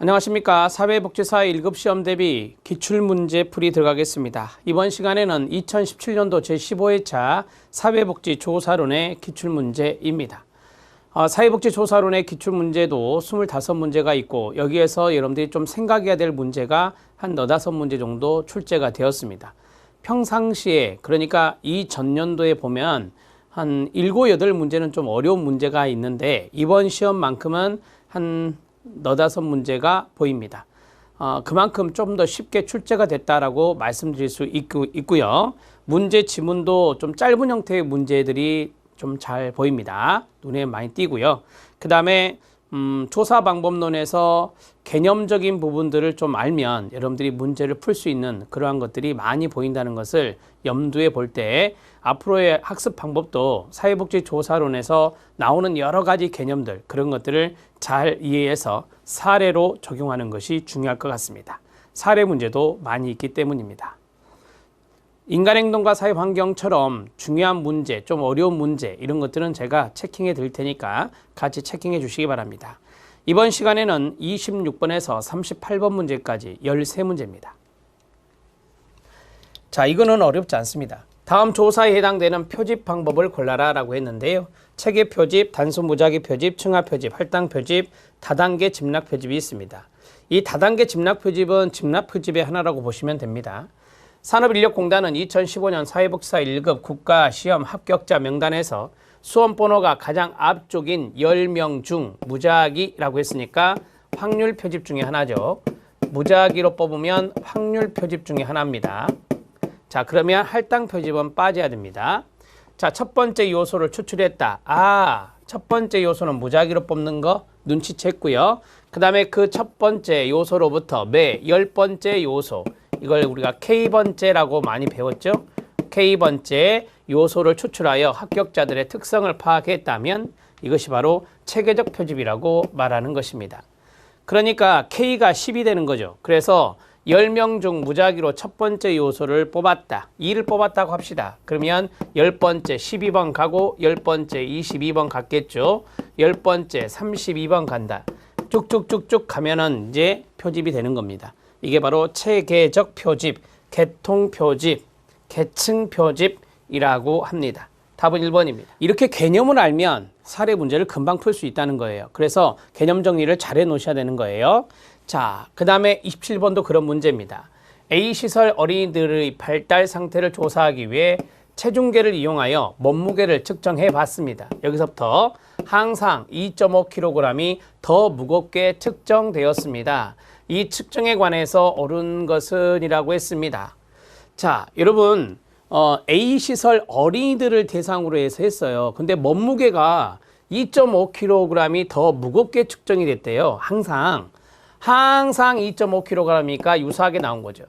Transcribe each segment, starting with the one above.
안녕하십니까. 사회복지사 1급 시험 대비 기출문제 풀이 들어가겠습니다. 이번 시간에는 2017년도 제15회차 사회복지조사론의 기출문제입니다. 사회복지조사론의 기출문제도 25문제가 있고 여기에서 여러분들이 좀 생각해야 될 문제가 한 4-5문제 정도 출제가 되었습니다. 평상시에 그러니까 이 전년도에 보면 한 7-8문제는 좀 어려운 문제가 있는데 이번 시험만큼은 한 4-5문제가 보입니다. 그만큼 좀 더 쉽게 출제가 됐다라고 말씀드릴 수 있고요. 문제 지문도 좀 짧은 형태의 문제들이 좀 잘 보입니다. 눈에 많이 띄고요. 그 다음에 조사 방법론에서 개념적인 부분들을 좀 알면 여러분들이 문제를 풀 수 있는 그러한 것들이 많이 보인다는 것을 염두에 볼 때 앞으로의 학습 방법도 사회복지조사론에서 나오는 여러 가지 개념들 그런 것들을 잘 이해해서 사례로 적용하는 것이 중요할 것 같습니다. 사례 문제도 많이 있기 때문입니다. 인간행동과 사회환경처럼 중요한 문제, 좀 어려운 문제 이런 것들은 제가 체킹해 드릴 테니까 같이 체킹해 주시기 바랍니다. 이번 시간에는 26번에서 38번 문제까지 13문제입니다. 자, 이거는 어렵지 않습니다. 다음 조사에 해당되는 표집 방법을 골라라 라고 했는데요. 체계 표집, 단순 무작위 표집, 층화 표집, 할당 표집, 다단계 집락 표집이 있습니다. 이 다단계 집락 표집은 집락 표집의 하나라고 보시면 됩니다. 산업인력공단은 2015년 사회복지사 1급 국가시험 합격자 명단에서 수험번호가 가장 앞쪽인 10명 중 무작위라고 했으니까 확률 표집 중에 하나죠. 무작위로 뽑으면 확률 표집 중에 하나입니다. 자, 그러면 할당 표집은 빠져야 됩니다. 자, 첫 번째 요소를 추출했다. 첫 번째 요소는 무작위로 뽑는 거 눈치챘고요. 그 다음에 그 첫 번째 요소로부터 매 10번째 요소, 이걸 우리가 K번째라고 많이 배웠죠. K번째 요소를 추출하여 합격자들의 특성을 파악했다면 이것이 바로 체계적 표집이라고 말하는 것입니다. 그러니까 K가 10이 되는 거죠. 그래서 10명 중 무작위로 첫 번째 요소를 뽑았다. 2를 뽑았다고 합시다. 그러면 10번째 12번 가고 10번째 22번 갔겠죠. 10번째 32번 간다. 쭉쭉쭉쭉 가면은 이제 표집이 되는 겁니다. 이게 바로 체계적 표집, 계통 표집, 계층 표집이라고 합니다. 답은 1번입니다. 이렇게 개념을 알면 사례 문제를 금방 풀 수 있다는 거예요. 그래서 개념 정리를 잘 해 놓으셔야 되는 거예요. 자, 그 다음에 27번도 그런 문제입니다. A시설 어린이들의 발달 상태를 조사하기 위해 체중계를 이용하여 몸무게를 측정해 봤습니다. 여기서부터 항상 2.5kg이 더 무겁게 측정되었습니다. 이 측정에 관해서 옳은 것은 이라고 했습니다. 자, 여러분 A시설 어린이들을 대상으로 해서 했어요. 근데 몸무게가 2.5kg이 더 무겁게 측정이 됐대요. 항상 2.5kg이니까 유사하게 나온 거죠.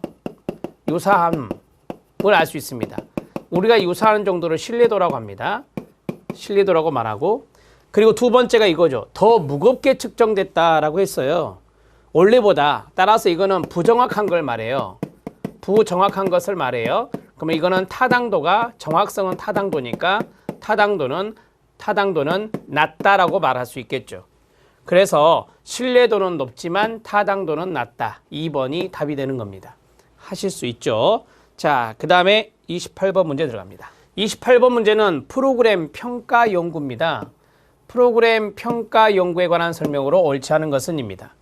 유사함을 알 수 있습니다. 우리가 유사하는 정도를 신뢰도라고 합니다. 신뢰도라고 말하고, 그리고 두 번째가 이거죠. 더 무겁게 측정됐다라고 했어요. 원래보다. 따라서 이거는 부정확한 걸 말해요. 부정확한 것을 말해요. 그러면 이거는 타당도가, 정확성은 타당도니까 타당도는 낮다라고 말할 수 있겠죠. 그래서 신뢰도는 높지만 타당도는 낮다. 2번이 답이 되는 겁니다. 하실 수 있죠. 자, 그 다음에 28번 문제 들어갑니다. 28번 문제는 프로그램 평가 연구입니다. 프로그램 평가 연구에 관한 설명으로 옳지 않은 것은입니다.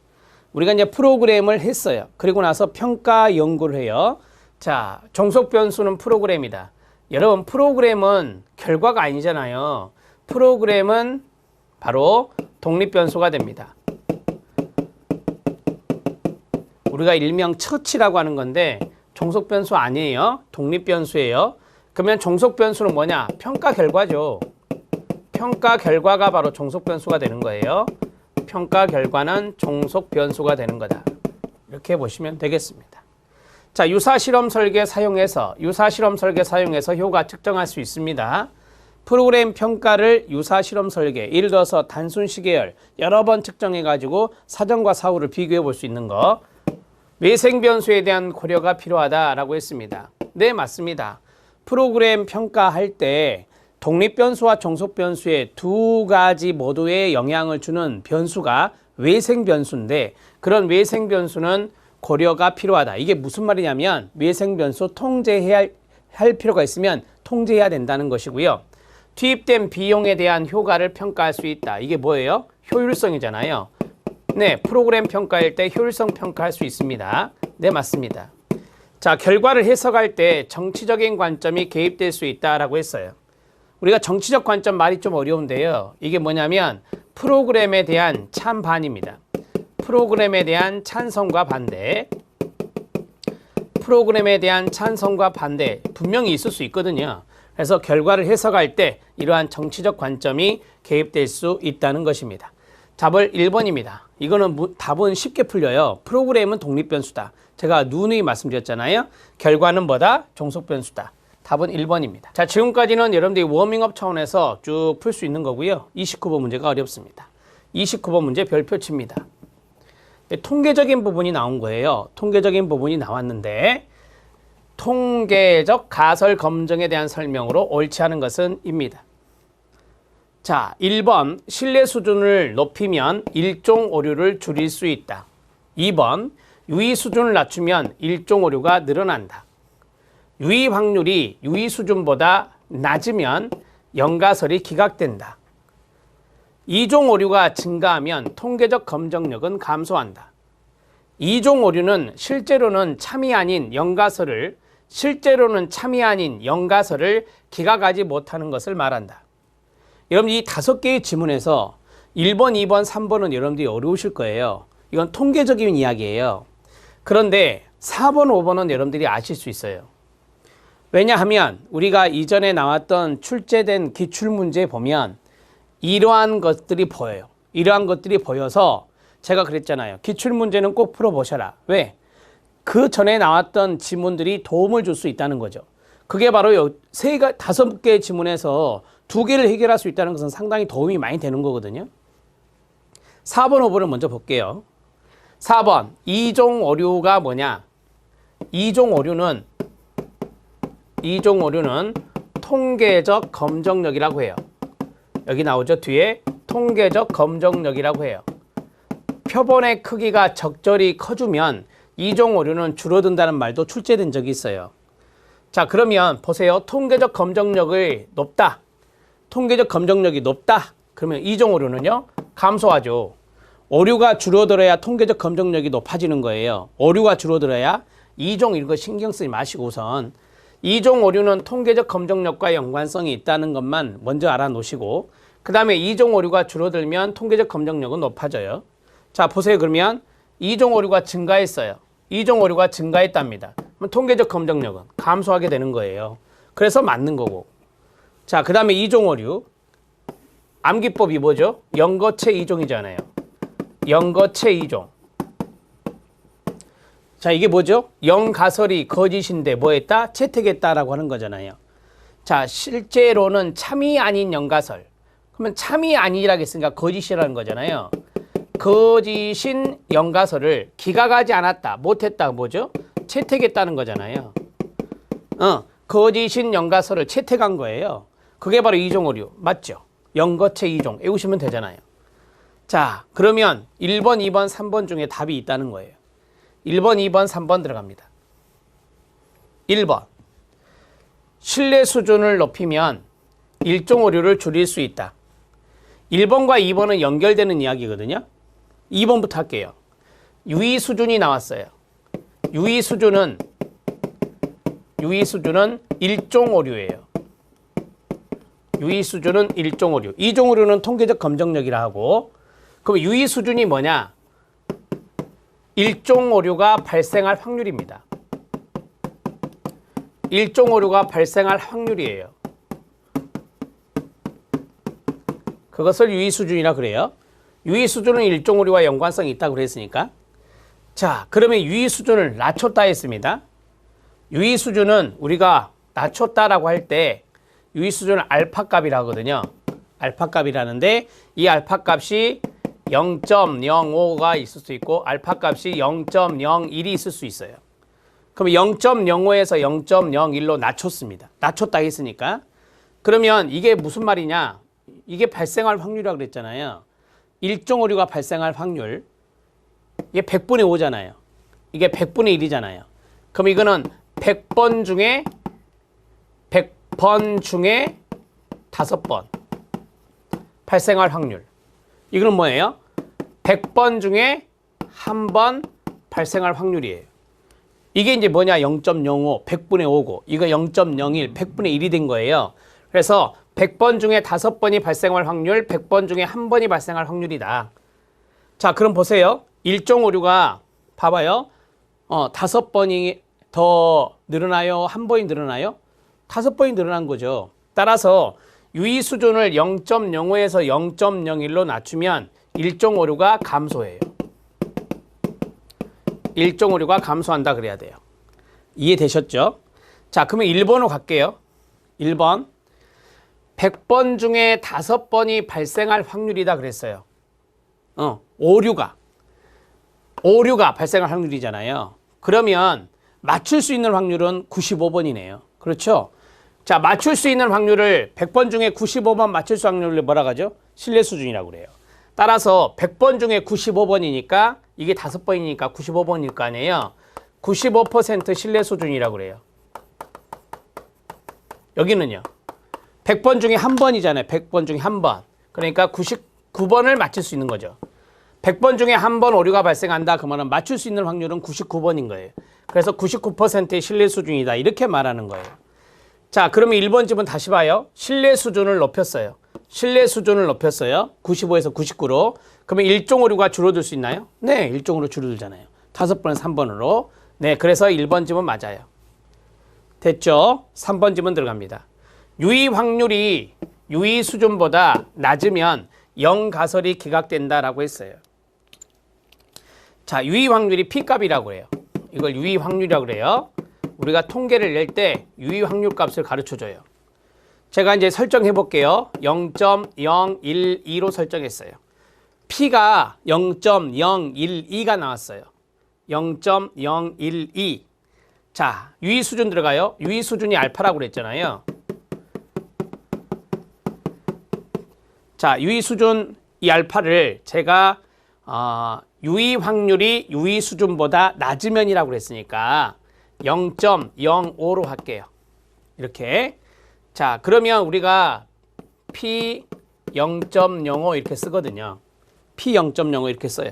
우리가 이제 프로그램을 했어요. 그리고 나서 평가 연구를 해요. 자, 종속 변수는 프로그램이다. 여러분, 프로그램은 결과가 아니잖아요. 프로그램은 바로 독립 변수가 됩니다. 우리가 일명 처치라고 하는 건데 종속 변수 아니에요. 독립 변수예요. 그러면 종속 변수는 뭐냐? 평가 결과죠. 평가 결과가 바로 종속 변수가 되는 거예요. 평가 결과는 종속 변수가 되는 거다. 이렇게 보시면 되겠습니다. 자, 유사 실험 설계 사용해서 효과 측정할 수 있습니다. 프로그램 평가를 유사 실험 설계, 예를 들어서 단순 시계열 여러 번 측정해 가지고 사전과 사후를 비교해 볼 수 있는 거. 외생 변수에 대한 고려가 필요하다라고 했습니다. 네, 맞습니다. 프로그램 평가할 때 독립변수와 종속변수의 두 가지 모두에 영향을 주는 변수가 외생변수인데 그런 외생변수는 고려가 필요하다. 이게 무슨 말이냐면 외생변수 통제해야 할 필요가 있으면 통제해야 된다는 것이고요. 투입된 비용에 대한 효과를 평가할 수 있다. 이게 뭐예요? 효율성이잖아요. 네, 프로그램 평가일 때 효율성 평가할 수 있습니다. 네, 맞습니다. 자, 결과를 해석할 때 정치적인 관점이 개입될 수 있다라고 했어요. 우리가 정치적 관점 말이 좀 어려운데요. 이게 뭐냐면 프로그램에 대한 찬반입니다. 프로그램에 대한 찬성과 반대. 프로그램에 대한 찬성과 반대 분명히 있을 수 있거든요. 그래서 결과를 해석할 때 이러한 정치적 관점이 개입될 수 있다는 것입니다. 답을 1번입니다. 이거는 답은 쉽게 풀려요. 프로그램은 독립변수다. 제가 누누이 말씀드렸잖아요. 결과는 뭐다? 종속변수다. 답은 1번입니다. 자, 지금까지는 여러분들이 워밍업 차원에서 쭉 풀 수 있는 거고요. 29번 문제가 어렵습니다. 29번 문제 별표 칩니다. 통계적인 부분이 나온 거예요. 통계적인 부분이 나왔는데 통계적 가설 검증에 대한 설명으로 옳지 않은 것은 입니다. 자, 1번 신뢰 수준을 높이면 일종 오류를 줄일 수 있다. 2번 유의 수준을 낮추면 일종 오류가 늘어난다. 유의 확률이 유의 수준보다 낮으면 연가설이 기각된다. 이종 오류가 증가하면 통계적 검증력은 감소한다. 이종 오류는 실제로는 참이 아닌 연가설을 기각하지 못하는 것을 말한다. 여러분 이 5개의 지문에서 1번, 2번, 3번은 여러분들이 어려우실 거예요. 이건 통계적인 이야기예요. 그런데 4번, 5번은 여러분들이 아실 수 있어요. 왜냐하면 우리가 이전에 나왔던 출제된 기출문제에 보면 이러한 것들이 보여요. 이러한 것들이 보여서 제가 그랬잖아요. 기출문제는 꼭 풀어보셔라. 왜? 그 전에 나왔던 지문들이 도움을 줄 수 있다는 거죠. 그게 바로 5개의 지문에서 2개를 해결할 수 있다는 것은 상당히 도움이 많이 되는 거거든요. 4번, 5번을 먼저 볼게요. 4번, 이종 오류가 뭐냐? 이종 오류는 통계적 검증력이라고 해요. 여기 나오죠. 뒤에 통계적 검증력이라고 해요. 표본의 크기가 적절히 커주면 이종 오류는 줄어든다는 말도 출제된 적이 있어요. 자, 그러면 보세요. 통계적 검증력이 높다. 그러면 이종 오류는요? 감소하죠. 오류가 줄어들어야 통계적 검증력이 높아지는 거예요. 오류가 줄어들어야 이종 이런 거 신경 쓰지 마시고 우선 이종 오류는 통계적 검증력과 연관성이 있다는 것만 먼저 알아놓으시고 그 다음에 이종 오류가 줄어들면 통계적 검증력은 높아져요. 자, 보세요. 그러면 이종 오류가 증가했어요. 이종 오류가 증가했답니다. 그럼 통계적 검증력은 감소하게 되는 거예요. 그래서 맞는 거고. 자, 그 다음에 이종 오류. 암기법이 뭐죠? 연거체 이종이잖아요. 연거체 이종. 자, 이게 뭐죠? 연가설이 거짓인데 뭐 했다? 채택했다라고 하는 거잖아요. 자, 실제로는 참이 아닌 연가설. 그러면 참이 아니라고 했으니까 거짓이라는 거잖아요. 거짓인 연가설을 기각하지 않았다, 못했다, 뭐죠? 채택했다는 거잖아요. 거짓인 연가설을 채택한 거예요. 그게 바로 이종 오류. 맞죠? 연거체 이종. 외우시면 되잖아요. 자, 그러면 1번, 2번, 3번 중에 답이 있다는 거예요. 1번, 2번, 3번 들어갑니다. 1번. 신뢰 수준을 높이면 일종 오류를 줄일 수 있다. 1번과 2번은 연결되는 이야기거든요. 2번부터 할게요. 유의 수준이 나왔어요. 유의 수준은 일종 오류예요. 유의 수준은 일종 오류. 이종 오류는 통계적 검증력이라 하고 그럼 유의 수준이 뭐냐? 일종 오류가 발생할 확률입니다. 일종 오류가 발생할 확률이에요. 그것을 유의 수준이라 그래요. 유의 수준은 일종 오류와 연관성이 있다고 그랬으니까. 자, 그러면 유의 수준을 낮췄다 했습니다. 유의 수준은 우리가 낮췄다라고 할 때 유의 수준은 알파 값이라 하거든요. 알파 값이라는데 이 알파 값이 0.05가 있을 수 있고 알파 값이 0.01이 있을 수 있어요. 그럼 0.05에서 0.01로 낮췄습니다. 낮췄다 했으니까. 그러면 이게 무슨 말이냐? 이게 발생할 확률이라고 그랬잖아요. 일종 오류가 발생할 확률. 이게 100분의 5잖아요. 이게 100분의 1이잖아요. 그럼 이거는 100번 중에 5번 발생할 확률. 이거는 뭐예요? 100번 중에 1번 발생할 확률이에요. 이게 이제 뭐냐? 0.05, 100분의 5고, 이거 0.01, 100분의 1이 된 거예요. 그래서 100번 중에 5번이 발생할 확률, 100번 중에 1번이 발생할 확률이다. 자, 그럼 보세요. 일종 오류가 봐봐요. 5번이 더 늘어나요? 1번이 늘어나요? 5번이 늘어난 거죠. 따라서 유의 수준을 0.05에서 0.01로 낮추면 일종 오류가 감소해요. 일종 오류가 감소한다 그래야 돼요. 이해되셨죠? 자, 그러면 1번으로 갈게요. 1번. 100번 중에 5번이 발생할 확률이다 그랬어요. 오류가 발생할 확률이잖아요. 그러면 맞출 수 있는 확률은 95번이네요. 그렇죠? 자, 맞출 수 있는 확률을 100번 중에 95번 맞출 수 확률을 뭐라 하죠? 신뢰 수준이라고 그래요. 따라서 100번 중에 95번이니까 이게 5번이니까 95번일 거 아니에요. 95% 신뢰 수준이라고 그래요. 여기는요. 100번 중에 1번이잖아요. 100번 중에 1번. 그러니까 99번을 맞출 수 있는 거죠. 100번 중에 1번 오류가 발생한다. 그러면 맞출 수 있는 확률은 99번인 거예요. 그래서 99%의 신뢰 수준이다. 이렇게 말하는 거예요. 자, 그러면 1번 집은 다시 봐요. 신뢰 수준을 높였어요. 신뢰 수준을 높였어요. 95에서 99로. 그러면 일종 오류가 줄어들 수 있나요? 네, 일종 오류 줄어들잖아요. 5번에서 3번으로. 네, 그래서 1번 집은 맞아요. 됐죠? 3번 집은 들어갑니다. 유의 확률이 유의 수준보다 낮으면 영가설이 기각된다라고 했어요. 자, 유의 확률이 P값이라고 해요. 이걸 유의 확률이라고 그래요. 우리가 통계를 낼 때 유의 확률 값을 가르쳐줘요. 제가 이제 설정해 볼게요. 0.012로 설정했어요. P가 0.012가 나왔어요. 0.012. 자, 유의 수준 들어가요. 유의 수준이 알파라고 그랬잖아요. 자, 유의 수준 이 알파를 제가 유의 확률이 유의 수준보다 낮으면이라고 그랬으니까 0.05로 할게요. 이렇게. 자, 그러면 우리가 P 0.05 이렇게 쓰거든요. P 0.05 이렇게 써요.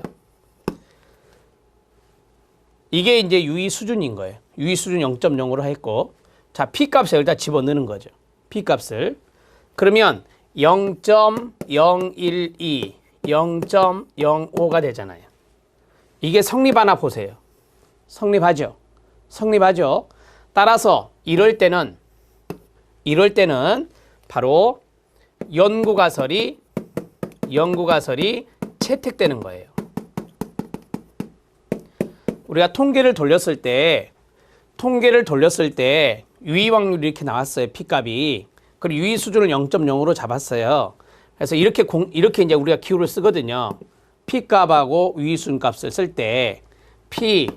이게 이제 유의 수준인 거예요. 유의 수준 0.05로 했고, 자, P 값을 여기다 집어넣는 거죠. P 값을. 그러면 0.012, 0.05가 되잖아요. 이게 성립하나 보세요. 성립하죠? 성립하죠? 따라서 이럴 때는 바로 연구가설이 채택되는 거예요. 우리가 통계를 돌렸을 때 유의 확률이 이렇게 나왔어요. P값이. 그리고 유의 수준을 0.0으로 잡았어요. 그래서 이렇게 이제 우리가 기호를 쓰거든요. P값하고 유의 수준 값을 쓸 때 P,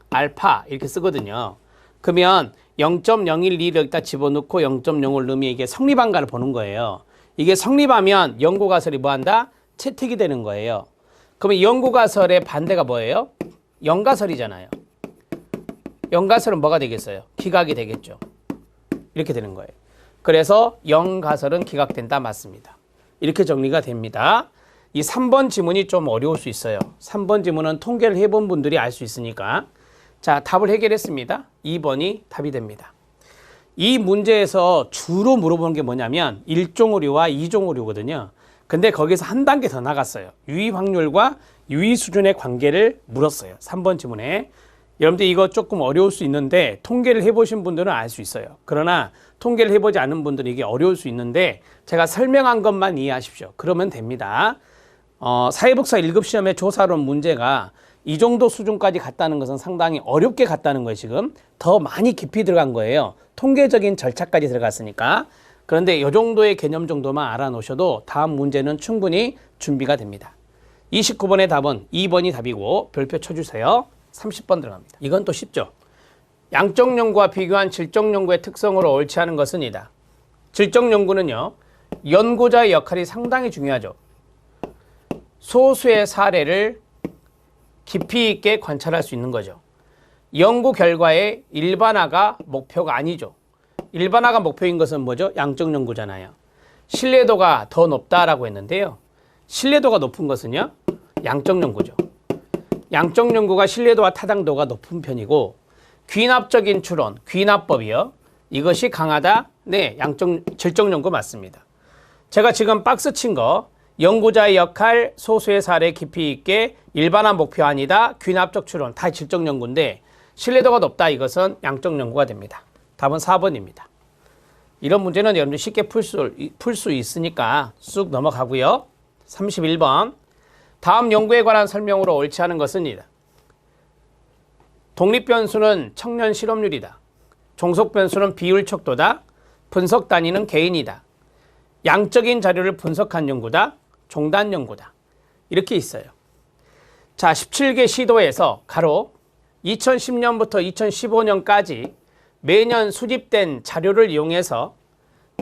알파 이렇게 쓰거든요. 그러면 0.012를 여기다 집어넣고 0.05를 넣으면 이게 성립한가를 보는 거예요. 이게 성립하면 연구가설이 뭐한다? 채택이 되는 거예요. 그러면 연구가설의 반대가 뭐예요? 영가설이잖아요. 영가설은 뭐가 되겠어요? 기각이 되겠죠. 이렇게 되는 거예요. 그래서 영가설은 기각된다. 맞습니다. 이렇게 정리가 됩니다. 이 3번 지문이 좀 어려울 수 있어요. 3번 지문은 통계를 해본 분들이 알 수 있으니까. 자, 답을 해결했습니다. 2번이 답이 됩니다. 이 문제에서 주로 물어보는 게 뭐냐면 1종 오류와 2종 오류거든요. 근데 거기서 한 단계 더 나갔어요. 유의 확률과 유의 수준의 관계를 물었어요. 3번 지문에. 여러분들 이거 조금 어려울 수 있는데 통계를 해보신 분들은 알 수 있어요. 그러나 통계를 해보지 않은 분들은 이게 어려울 수 있는데 제가 설명한 것만 이해하십시오. 그러면 됩니다. 사회복사 1급 시험의 조사론 문제가 이 정도 수준까지 갔다는 것은 상당히 어렵게 갔다는 거예요. 지금 더 많이 깊이 들어간 거예요. 통계적인 절차까지 들어갔으니까. 그런데 이 정도의 개념 정도만 알아놓으셔도 다음 문제는 충분히 준비가 됩니다. 29번의 답은 2번이 답이고 별표 쳐주세요. 30번 들어갑니다. 이건 또 쉽죠. 양적 연구와 비교한 질적 연구의 특성으로 옳지 않은 것은 이다. 질적 연구는요, 연구자의 역할이 상당히 중요하죠. 소수의 사례를 깊이 있게 관찰할 수 있는 거죠. 연구 결과의 일반화가 목표가 아니죠. 일반화가 목표인 것은 뭐죠? 양적 연구잖아요. 신뢰도가 더 높다라고 했는데요. 신뢰도가 높은 것은요, 양적 연구죠. 양적 연구가 신뢰도와 타당도가 높은 편이고, 귀납적인 추론, 귀납법이요, 이것이 강하다? 네, 질적 연구 맞습니다. 제가 지금 박스 친 거, 연구자의 역할, 소수의 사례 깊이 있게, 일반화 목표 아니다, 귀납적 추론, 다 질적 연구인데 신뢰도가 높다, 이것은 양적 연구가 됩니다. 답은 4번입니다. 이런 문제는 여러분들 쉽게 풀 수 있으니까 쑥 넘어가고요. 31번. 다음 연구에 관한 설명으로 옳지 않은 것은 독립변수는 청년 실업률이다. 종속변수는 비율 척도다. 분석 단위는 개인이다. 양적인 자료를 분석한 연구다. 종단 연구다. 이렇게 있어요. 자, 17개 시도에서 가로 2010년부터 2015년까지 매년 수집된 자료를 이용해서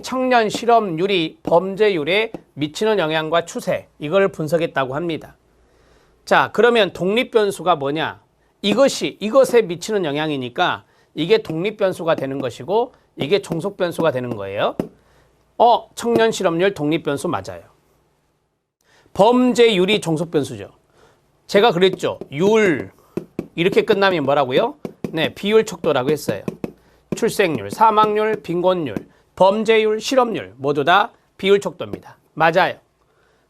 청년 실업률이 범죄율에 미치는 영향과 추세, 이걸 분석했다고 합니다. 자, 그러면 독립변수가 뭐냐? 이것에 미치는 영향이니까 이게 독립변수가 되는 것이고 이게 종속변수가 되는 거예요. 청년 실업률 독립변수 맞아요. 범죄율이 종속변수죠. 제가 그랬죠. 율 이렇게 끝나면 뭐라고요? 네, 비율 척도라고 했어요. 출생률, 사망률, 빈곤율, 범죄율, 실업률 모두 다 비율 척도입니다. 맞아요.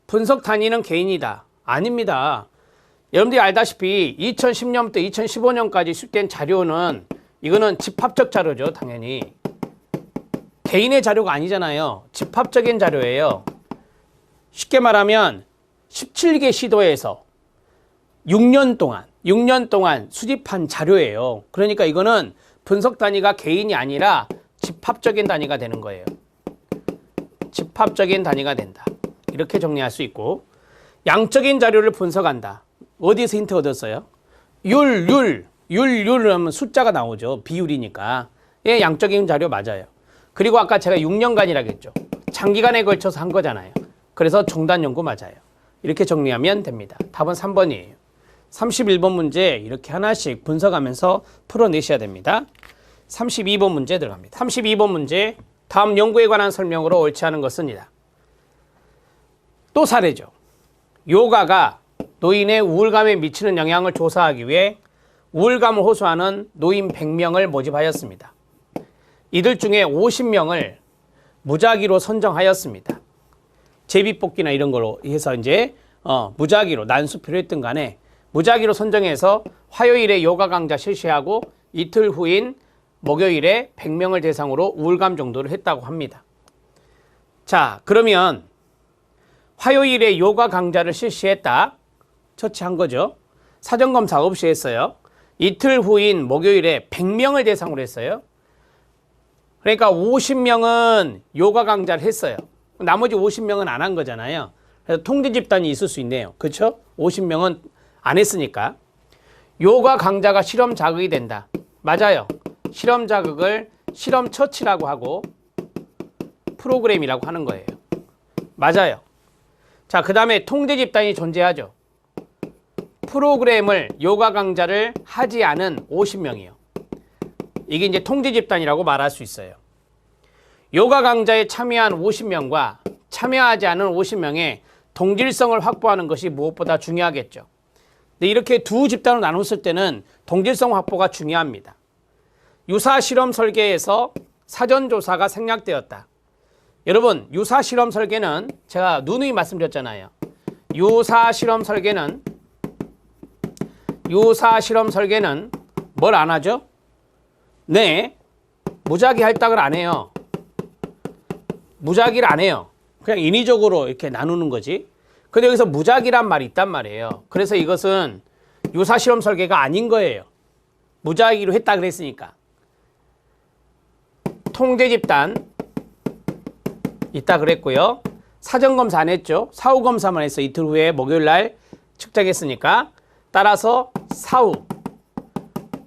분석 단위는 개인이다. 아닙니다. 여러분들이 알다시피 2010년부터 2015년까지 수집된 자료는 이거는 집합적 자료죠. 당연히. 개인의 자료가 아니잖아요. 집합적인 자료예요. 쉽게 말하면 17개 시도에서 6년 동안 수집한 자료예요. 그러니까 이거는 분석 단위가 개인이 아니라 집합적인 단위가 되는 거예요. 집합적인 단위가 된다. 이렇게 정리할 수 있고, 양적인 자료를 분석한다. 어디서 힌트 얻었어요? 율 하면 숫자가 나오죠. 비율이니까. 예, 양적인 자료 맞아요. 그리고 아까 제가 6년간이라고 했죠. 장기간에 걸쳐서 한 거잖아요. 그래서 종단 연구 맞아요. 이렇게 정리하면 됩니다. 답은 3번이에요. 31번 문제 이렇게 하나씩 분석하면서 풀어내셔야 됩니다. 32번 문제 들어갑니다. 32번 문제, 다음 연구에 관한 설명으로 옳지 않은 것은이다. 또 사례죠. 요가가 노인의 우울감에 미치는 영향을 조사하기 위해 우울감을 호소하는 노인 100명을 모집하였습니다. 이들 중에 50명을 무작위로 선정하였습니다. 제비뽑기나 이런 걸로 해서 이제 무작위로 난수표를 했든 간에 무작위로 선정해서 화요일에 요가 강좌 실시하고 이틀 후인 목요일에 100명을 대상으로 우울감 정도를 했다고 합니다. 자, 그러면 화요일에 요가 강좌를 실시했다. 처치한 거죠. 사전검사 없이 했어요. 이틀 후인 목요일에 100명을 대상으로 했어요. 그러니까 50명은 요가 강좌를 했어요. 나머지 50명은 안 한 거잖아요. 그래서 통제 집단이 있을 수 있네요. 그렇죠? 50명은 안 했으니까. 요가 강좌가 실험 자극이 된다. 맞아요. 실험 자극을 실험 처치라고 하고 프로그램이라고 하는 거예요. 맞아요. 자, 그 다음에 통제 집단이 존재하죠. 프로그램을 요가 강좌를 하지 않은 50명이요. 이게 이제 통제 집단이라고 말할 수 있어요. 요가 강좌에 참여한 50명과 참여하지 않은 50명의 동질성을 확보하는 것이 무엇보다 중요하겠죠. 근데 이렇게 두 집단으로 나눴을 때는 동질성 확보가 중요합니다. 유사 실험 설계에서 사전조사가 생략되었다. 여러분, 유사 실험 설계는 제가 누누이 말씀드렸잖아요. 유사 실험 설계는 뭘 안 하죠? 네, 무작위 할당을 안 해요. 무작위를 안 해요. 그냥 인위적으로 이렇게 나누는 거지. 근데 여기서 무작위란 말이 있단 말이에요. 그래서 이것은 유사 실험 설계가 아닌 거예요. 무작위로 했다 그랬으니까. 통제 집단 있다 그랬고요. 사전검사 안 했죠. 사후검사만 해서 이틀 후에 목요일 날 측정했으니까, 따라서 사후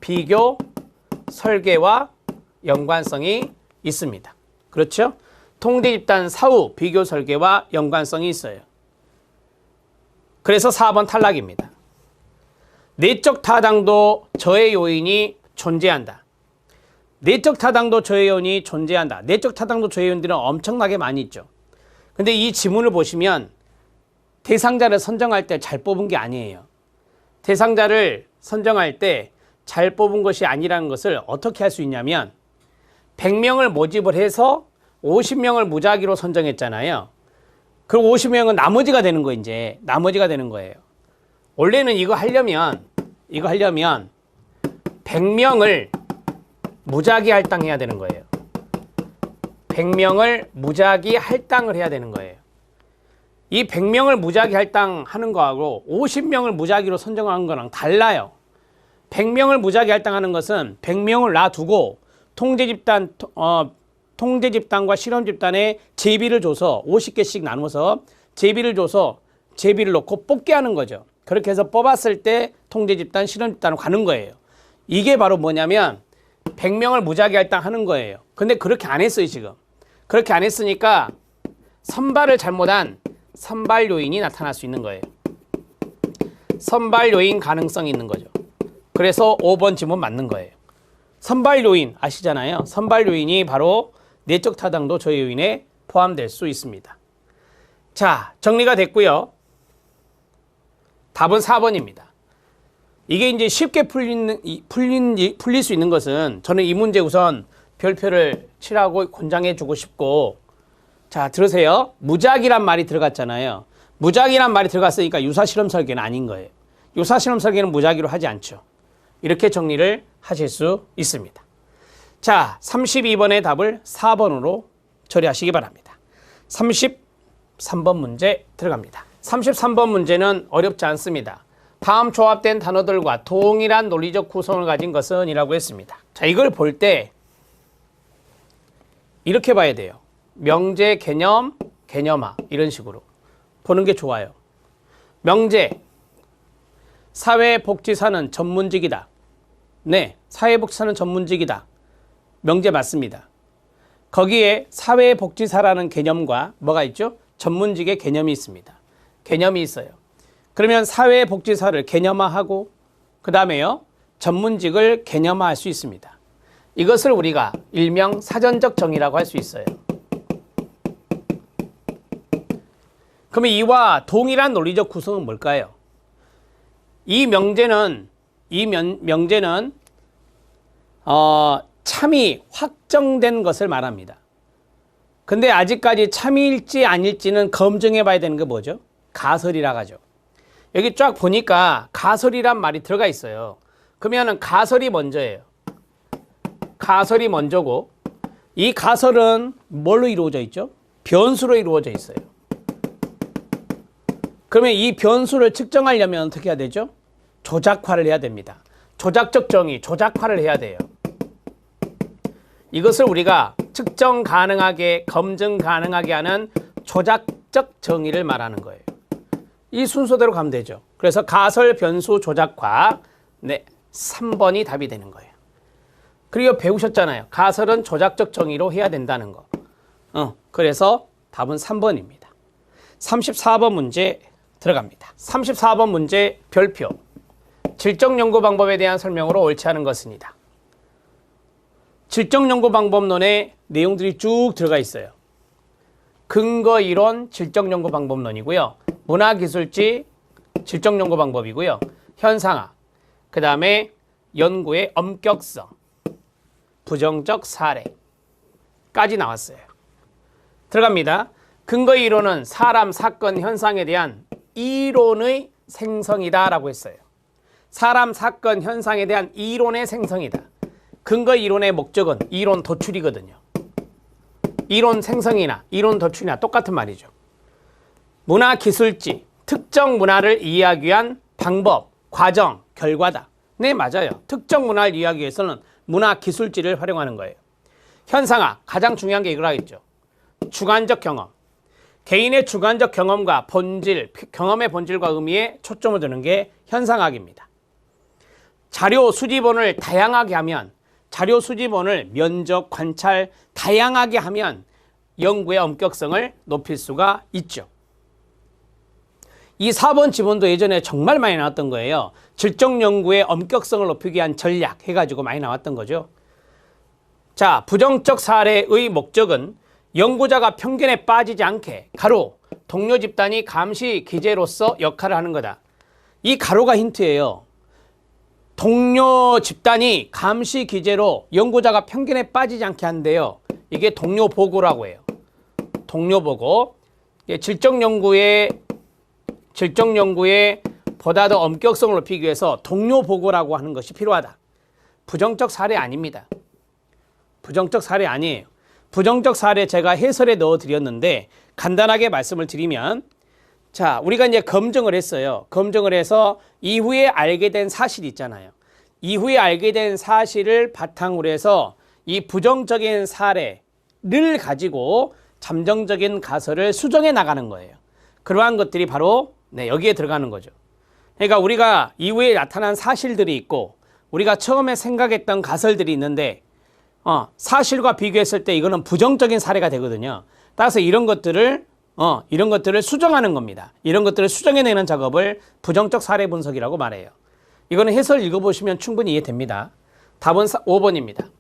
비교 설계와 연관성이 있습니다. 그렇죠? 통제집단 사후 비교 설계와 연관성이 있어요. 그래서 4번 탈락입니다. 내적 타당도 저해 요인이 존재한다. 내적 타당도 저해 요인이 존재한다. 내적 타당도 저해 요인들은 엄청나게 많이 있죠. 근데 이 지문을 보시면 대상자를 선정할 때 잘 뽑은 게 아니에요. 대상자를 선정할 때 잘 뽑은 것이 아니라는 것을 어떻게 할 수 있냐면 100명을 모집을 해서 50명을 무작위로 선정했잖아요. 그럼 50명은 나머지가 되는 거예요. 이제 나머지가 되는 거예요. 원래는 이거 하려면 100명을 무작위 할당해야 되는 거예요. 100명을 무작위 할당을 해야 되는 거예요. 이 100명을 무작위 할당하는 거하고 50명을 무작위로 선정하는 거랑 달라요. 100명을 무작위 할당하는 것은 100명을 놔두고 통제집단과 실험집단에 제비를 줘서 50개씩 나눠서 제비를 줘서 제비를 놓고 뽑게 하는 거죠. 그렇게 해서 뽑았을 때 통제집단, 실험집단으로 가는 거예요. 이게 바로 뭐냐면 100명을 무작위 할당하는 거예요. 근데 그렇게 안 했어요, 지금. 그렇게 안 했으니까 선발을 잘못한 선발 요인이 나타날 수 있는 거예요. 선발 요인 가능성이 있는 거죠. 그래서 5번 지문 맞는 거예요. 선발 요인 아시잖아요. 선발 요인이 바로 내적 타당도 저해 요인에 포함될 수 있습니다. 자, 정리가 됐고요. 답은 4번입니다. 이게 이제 쉽게 풀릴 수 있는 것은 저는 이 문제 우선 별표를 칠하고 권장해 주고 싶고, 자, 들으세요. 무작위란 말이 들어갔잖아요. 무작위란 말이 들어갔으니까 유사실험 설계는 아닌 거예요. 유사실험 설계는 무작위로 하지 않죠. 이렇게 정리를 하실 수 있습니다. 자, 32번의 답을 4번으로 처리하시기 바랍니다. 33번 문제 들어갑니다. 33번 문제는 어렵지 않습니다. 다음 조합된 단어들과 동일한 논리적 구성을 가진 것은 이라고 했습니다. 자, 이걸 볼 때 이렇게 봐야 돼요. 명제, 개념, 개념화 이런 식으로 보는 게 좋아요. 명제, 사회복지사는 전문직이다. 네, 사회복지사는 전문직이다. 명제 맞습니다. 거기에 사회복지사라는 개념과 뭐가 있죠? 전문직의 개념이 있습니다. 개념이 있어요. 그러면 사회복지사를 개념화하고 그 다음에요, 전문직을 개념화할 수 있습니다. 이것을 우리가 일명 사전적 정의라고 할 수 있어요. 그러면 이와 동일한 논리적 구성은 뭘까요? 이 명제는 참이 확정된 것을 말합니다. 근데 아직까지 참일지 아닐지는 검증해 봐야 되는 게 뭐죠? 가설이라고 하죠. 여기 쫙 보니까 가설이란 말이 들어가 있어요. 그러면은 가설이 먼저예요. 가설이 먼저고, 이 가설은 뭘로 이루어져 있죠? 변수로 이루어져 있어요. 그러면 이 변수를 측정하려면 어떻게 해야 되죠? 조작화를 해야 됩니다. 조작적 정의, 조작화를 해야 돼요. 이것을 우리가 측정 가능하게, 검증 가능하게 하는 조작적 정의를 말하는 거예요. 이 순서대로 가면 되죠. 그래서 가설, 변수, 조작화, 네, 3번이 답이 되는 거예요. 그리고 배우셨잖아요. 가설은 조작적 정의로 해야 된다는 거. 그래서 답은 3번입니다. 34번 문제 들어갑니다. 34번 문제 별표. 질적 연구 방법에 대한 설명으로 옳지 않은 것입니다. 질적 연구 방법론에 내용들이 쭉 들어가 있어요. 근거 이론 질적 연구 방법론이고요. 문화기술지 질적 연구 방법이고요. 현상학, 그 다음에 연구의 엄격성, 부정적 사례까지 나왔어요. 들어갑니다. 근거 이론은 사람, 사건, 현상에 대한 이론의 생성이다 라고 했어요. 사람, 사건, 현상에 대한 이론의 생성이다. 근거 이론의 목적은 이론 도출이거든요. 이론 생성이나 이론 도출이나 똑같은 말이죠. 문화기술지, 특정 문화를 이해하기 위한 방법, 과정, 결과다. 네, 맞아요. 특정 문화를 이해하기 위해서는 문화기술지를 활용하는 거예요. 현상학, 가장 중요한 게 이거라겠죠. 주관적 경험. 개인의 주관적 경험과 본질, 경험의 본질과 의미에 초점을 두는 게 현상학입니다. 자료 수집원을 다양하게 하면, 자료 수집원을 면접, 관찰 다양하게 하면 연구의 엄격성을 높일 수가 있죠. 이 4번 지문도 예전에 정말 많이 나왔던 거예요. 질적 연구의 엄격성을 높이기 위한 전략 해가지고 많이 나왔던 거죠. 자, 부정적 사례의 목적은 연구자가 편견에 빠지지 않게 가로, 동료 집단이 감시 기재로서 역할을 하는 거다. 이 가로가 힌트예요. 동료 집단이 감시 기재로 연구자가 편견에 빠지지 않게 한대요. 이게 동료 보고라고 해요. 동료 보고. 질적 연구의 보다 더 엄격성을 높이기 위해서 동료 보고라고 하는 것이 필요하다. 부정적 사례 아닙니다. 부정적 사례 아니에요. 부정적 사례 제가 해설에 넣어 드렸는데 간단하게 말씀을 드리면, 자, 우리가 이제 검증을 했어요. 검증을 해서 이후에 알게 된 사실이 있잖아요. 이후에 알게 된 사실을 바탕으로 해서 이 부정적인 사례를 가지고 잠정적인 가설을 수정해 나가는 거예요. 그러한 것들이 바로 여기에 들어가는 거죠. 그러니까 우리가 이후에 나타난 사실들이 있고 우리가 처음에 생각했던 가설들이 있는데 사실과 비교했을 때 이거는 부정적인 사례가 되거든요. 따라서 이런 것들을 수정하는 겁니다. 이런 것들을 수정해내는 작업을 부정적 사례 분석이라고 말해요. 이거는 해설 읽어보시면 충분히 이해됩니다. 답은 5번입니다.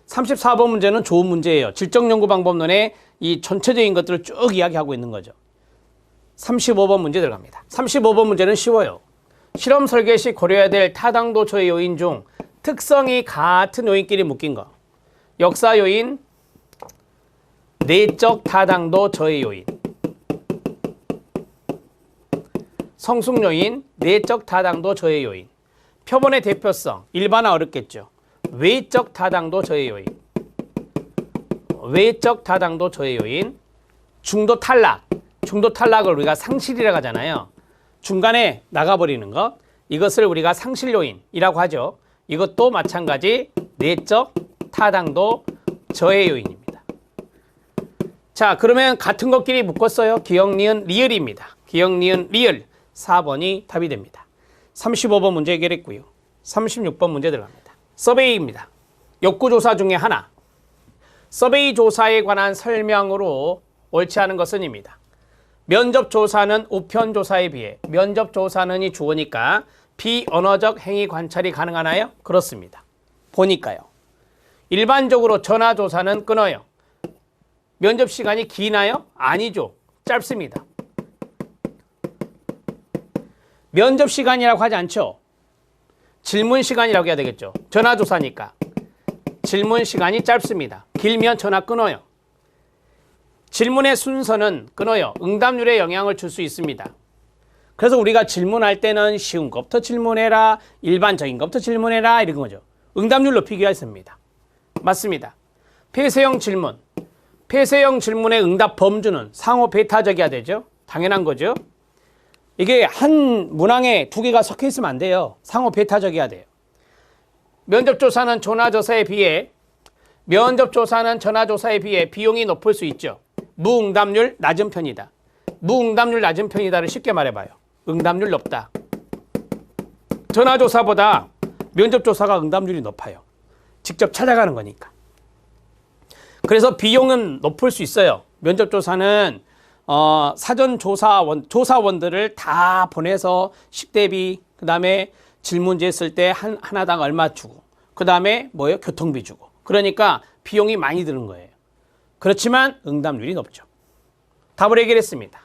34번 문제는 좋은 문제예요. 질적 연구 방법론의 이 전체적인 것들을 쭉 이야기하고 있는 거죠. 35번 문제 들어갑니다. 35번 문제는 쉬워요. 실험 설계 시 고려해야 될 타당도 저해 요인 중 특성이 같은 요인끼리 묶인 거. 역사 요인, 내적 타당도 저해 요인. 성숙 요인, 내적 타당도 저해 요인. 표본의 대표성, 일반화 어렵겠죠. 외적 타당도 저해 요인. 외적 타당도 저해 요인. 중도 탈락. 중도 탈락을 우리가 상실이라고 하잖아요. 중간에 나가버리는 것. 이것을 우리가 상실 요인이라고 하죠. 이것도 마찬가지 내적 타당도 저해 요인입니다. 자, 그러면 같은 것끼리 묶었어요. 기억, 니은, 리을입니다. 기억, 니은, 리을. 4번이 답이 됩니다. 35번 문제 해결했고요. 36번 문제 들어갑니다. 서베이입니다. 욕구조사 중에 하나. 서베이 조사에 관한 설명으로 옳지 않은 것은입니다. 면접조사는 우편조사에 비해 면접조사는이 주어니까 비언어적 행위 관찰이 가능하나요? 그렇습니다. 보니까요. 일반적으로 전화조사는 끊어요. 면접시간이 기나요? 아니죠. 짧습니다. 면접시간이라고 하지 않죠. 질문시간이라고 해야 되겠죠. 전화조사니까. 질문시간이 짧습니다. 길면 전화 끊어요. 질문의 순서는 끊어요. 응답률에 영향을 줄 수 있습니다. 그래서 우리가 질문할 때는 쉬운 것부터 질문해라, 일반적인 것부터 질문해라 이런 거죠. 응답률 높이기 위해서입니다. 맞습니다. 폐쇄형 질문. 폐쇄형 질문의 응답 범주는 상호 배타적이어야 되죠. 당연한 거죠. 이게 한 문항에 두 개가 섞여 있으면 안 돼요. 상호 배타적이어야 돼요. 면접조사는 전화조사에 비해 비용이 높을 수 있죠. 무응답률 낮은 편이다. 무응답률 낮은 편이다를 쉽게 말해봐요. 응답률 높다. 전화조사보다 면접조사가 응답률이 높아요. 직접 찾아가는 거니까. 그래서 비용은 높을 수 있어요. 면접조사는 사전 조사원들을 다 보내서 식대비, 그 다음에 질문지 했을 때 하나당 얼마 주고, 그 다음에 교통비 주고. 그러니까 비용이 많이 드는 거예요. 그렇지만 응답률이 높죠. 답을 해결했습니다.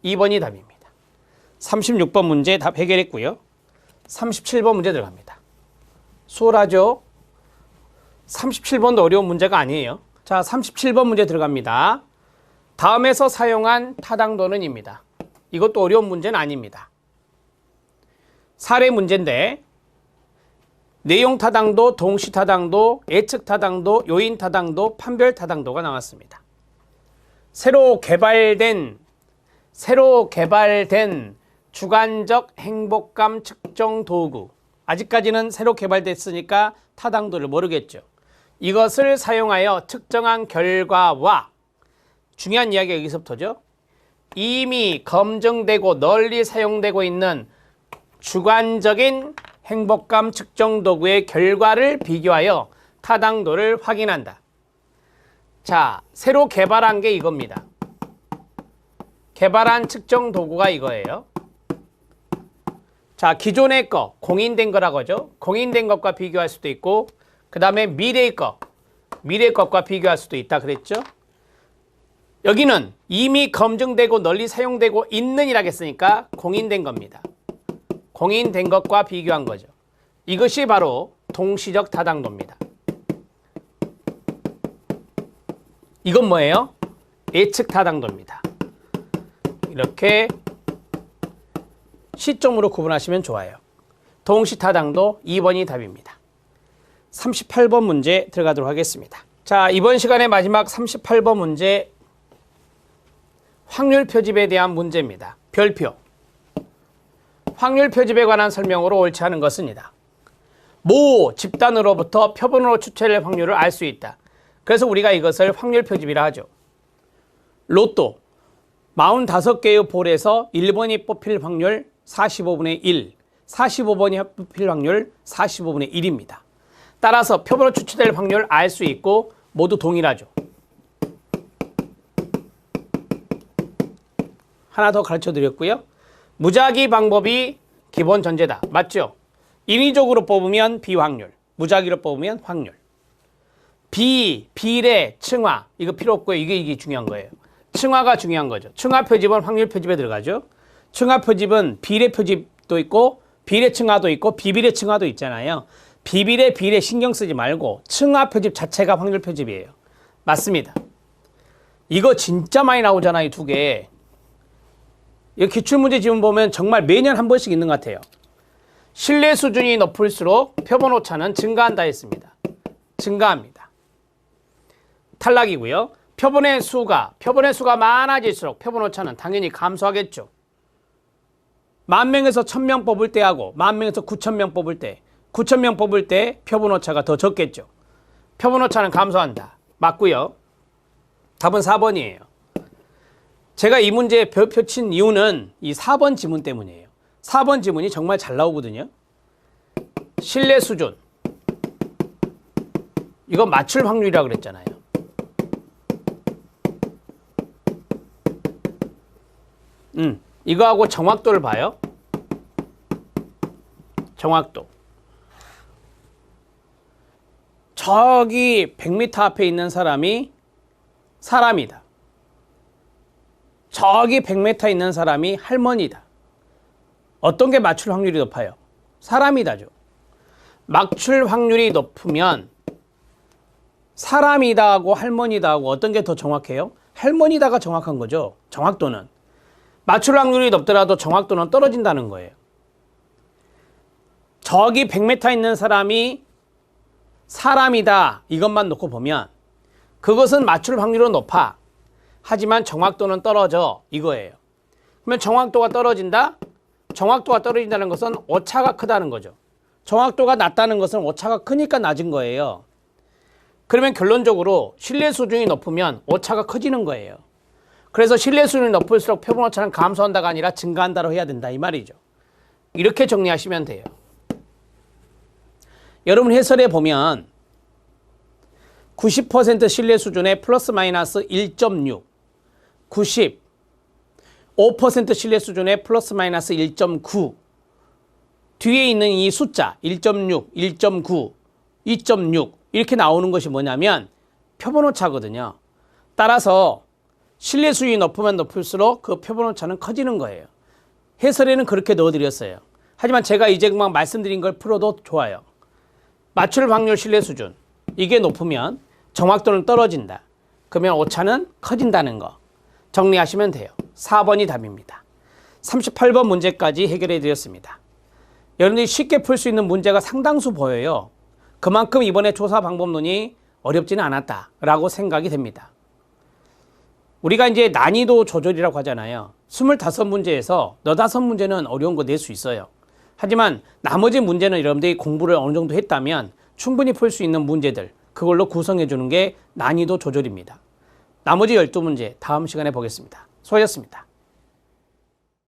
2번이 답입니다. 36번 문제 답 해결했고요. 37번 문제 들어갑니다. 수월하죠? 37번도 어려운 문제가 아니에요. 자, 37번 문제 들어갑니다. 다음에서 사용한 타당도는입니다. 이것도 어려운 문제는 아닙니다. 사례 문제인데 내용 타당도, 동시 타당도, 예측 타당도, 요인 타당도, 판별 타당도가 나왔습니다. 새로 개발된 주관적 행복감 측정 도구. 아직까지는 새로 개발됐으니까 타당도를 모르겠죠. 이것을 사용하여 측정한 결과와 중요한 이야기가 여기서부터죠. 이미 검증되고 널리 사용되고 있는 주관적인 행복감 측정 도구의 결과를 비교하여 타당도를 확인한다. 자, 새로 개발한 게 이겁니다. 개발한 측정 도구가 이거예요. 자, 기존의 거, 공인된 거라고 하죠. 공인된 것과 비교할 수도 있고, 그 다음에 미래의 것과 비교할 수도 있다 그랬죠. 여기는 이미 검증되고 널리 사용되고 있는 이라고 했으니까 공인된 겁니다. 공인된 것과 비교한 거죠. 이것이 바로 동시적 타당도입니다. 이건 뭐예요? 예측 타당도입니다. 이렇게 시점으로 구분하시면 좋아요. 동시 타당도 2번이 답입니다. 38번 문제 들어가도록 하겠습니다. 자, 이번 시간의 마지막 38번 문제, 확률 표집에 대한 문제입니다. 별표. 확률 표집에 관한 설명으로 옳지 않은 것은이다. 모 집단으로부터 표본으로 추출될 확률을 알 수 있다. 그래서 우리가 이것을 확률 표집이라 하죠. 로또 45개의 볼에서 1번이 뽑힐 확률 45분의 1, 45번이 뽑힐 확률 45분의 1입니다. 따라서 표본으로 추출될 확률을 알 수 있고 모두 동일하죠. 하나 더 가르쳐 드렸고요. 무작위 방법이 기본 전제다. 맞죠? 인위적으로 뽑으면 비확률, 무작위로 뽑으면 확률. 비례, 층화 이거 필요 없고요. 이게 중요한 거예요. 층화가 중요한 거죠. 층화 표집은 확률 표집에 들어가죠. 층화 표집은 비례 표집도 있고 비례 층화도 있고 비비례 층화도 있잖아요. 비례 신경 쓰지 말고 층화 표집 자체가 확률 표집이에요. 맞습니다. 이거 진짜 많이 나오잖아요. 이 두 개. 이 기출문제 지문 보면 정말 매년 한 번씩 있는 것 같아요. 신뢰 수준이 높을수록 표본 오차는 증가한다 했습니다. 증가합니다. 탈락이고요. 표본의 수가 많아질수록 표본 오차는 당연히 감소하겠죠. 10,000명에서 1,000명 뽑을 때하고 10,000명에서 9,000명 뽑을 때 9,000명 뽑을 때 표본 오차가 더 적겠죠. 표본 오차는 감소한다. 맞고요. 답은 4번이에요. 제가 이 문제에 별표 친 이유는 이 4번 지문 때문이에요. 4번 지문이 정말 잘 나오거든요. 신뢰 수준. 이거 맞출 확률이라고 그랬잖아요. 이거하고 정확도를 봐요. 정확도. 저기 100m 앞에 있는 사람이 사람이다. 저기 100m 있는 사람이 할머니다. 어떤 게 맞출 확률이 높아요? 사람이다죠. 맞출 확률이 높으면 사람이다 하고 할머니다 하고 어떤 게 더 정확해요? 할머니다가 정확한 거죠. 정확도는. 맞출 확률이 높더라도 정확도는 떨어진다는 거예요. 저기 100m 있는 사람이 사람이다 이것만 놓고 보면 그것은 맞출 확률은 높아. 하지만 정확도는 떨어져 이거예요. 그러면 정확도가 떨어진다? 정확도가 떨어진다는 것은 오차가 크다는 거죠. 정확도가 낮다는 것은 오차가 크니까 낮은 거예요. 그러면 결론적으로 신뢰 수준이 높으면 오차가 커지는 거예요. 그래서 신뢰 수준이 높을수록 표본 오차는 감소한다가 아니라 증가한다로 해야 된다 이 말이죠. 이렇게 정리하시면 돼요. 여러분 해설에 보면 90% 신뢰 수준의 플러스 마이너스 1.6, 95% 신뢰 수준의 플러스 마이너스 1.9 뒤에 있는 이 숫자 1.6, 1.9, 2.6 이렇게 나오는 것이 뭐냐면 표본 오차거든요. 따라서 신뢰 수준이 높으면 높을수록 그 표본 오차는 커지는 거예요. 해설에는 그렇게 넣어드렸어요. 하지만 제가 이제 막 말씀드린 걸 풀어도 좋아요. 맞출 확률 신뢰 수준 이게 높으면 정확도는 떨어진다. 그러면 오차는 커진다는 거 정리하시면 돼요. 4번이 답입니다. 38번 문제까지 해결해 드렸습니다. 여러분들이 쉽게 풀 수 있는 문제가 상당수 보여요. 그만큼 이번에 조사 방법론이 어렵지는 않았다라고 생각이 됩니다. 우리가 이제 난이도 조절이라고 하잖아요. 25문제에서 너다섯 문제는 어려운 거 낼 수 있어요. 하지만 나머지 문제는 여러분들이 공부를 어느 정도 했다면 충분히 풀 수 있는 문제들 그걸로 구성해 주는 게 난이도 조절입니다. 나머지 12문제 다음 시간에 보겠습니다. 수고하셨습니다.